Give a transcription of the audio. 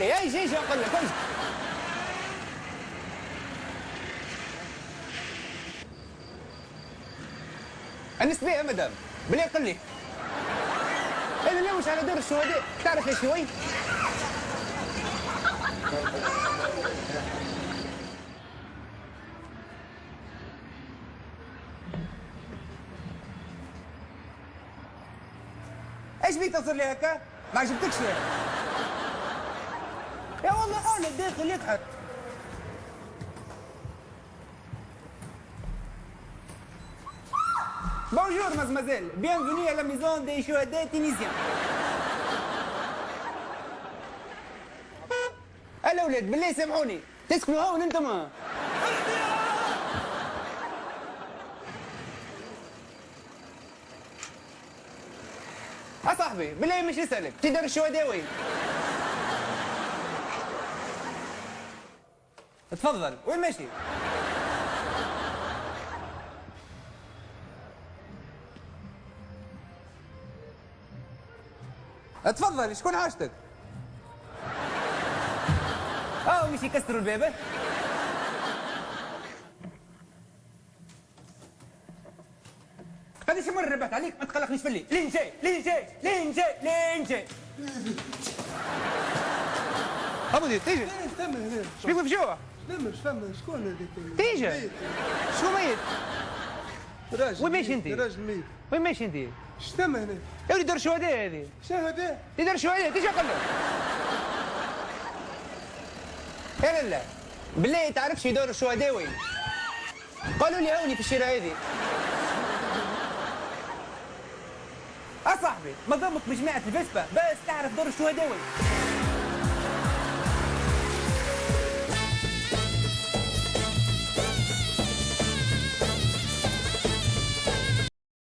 ايش اقول لك ايش. النسبة يا مدام بلي قل لي. انا لا مش على دور الشهداء، تعرف يا شوي؟ ايش بيك تصير لي هكا؟ ما عجبتكش يا والله حالك داخل يضحك. بونجور مازمازيل، بيانفوني à la maison des شهداء تونسيان. الأولاد بالله سامحوني، تسكنوا هون انتم؟ صاحبي بالله مش نسألك، تقدر الشهداء وين؟ تفضل، وين ماشي؟ تفضل، شكون حاجتك؟ مش يكسروا الباب. هذه شي مرة ربحت عليك، ما تقلقنيش في الليل. لين جاي لين جاي لين جاي لين جاي. ابو دي تيجي؟ استنى شبيك مفجوع؟ استنى شكون هذيك؟ تيجي؟ شكون ميت؟ راجل. وين ماشي انت؟ راجل ميت. وين ماشي انت؟ اش تم هنا؟ يا ولدي دار شهداء هذه. شهداء؟ دار شهداء، تيجي اقول لك. يا لا بالله تعرفش يدور الشهداء وين؟ قالوا لي هوني في الشارع هذه. صاحبي ما ضمك بجماعة الفيسبا بس تعرف دور الشهداء وين؟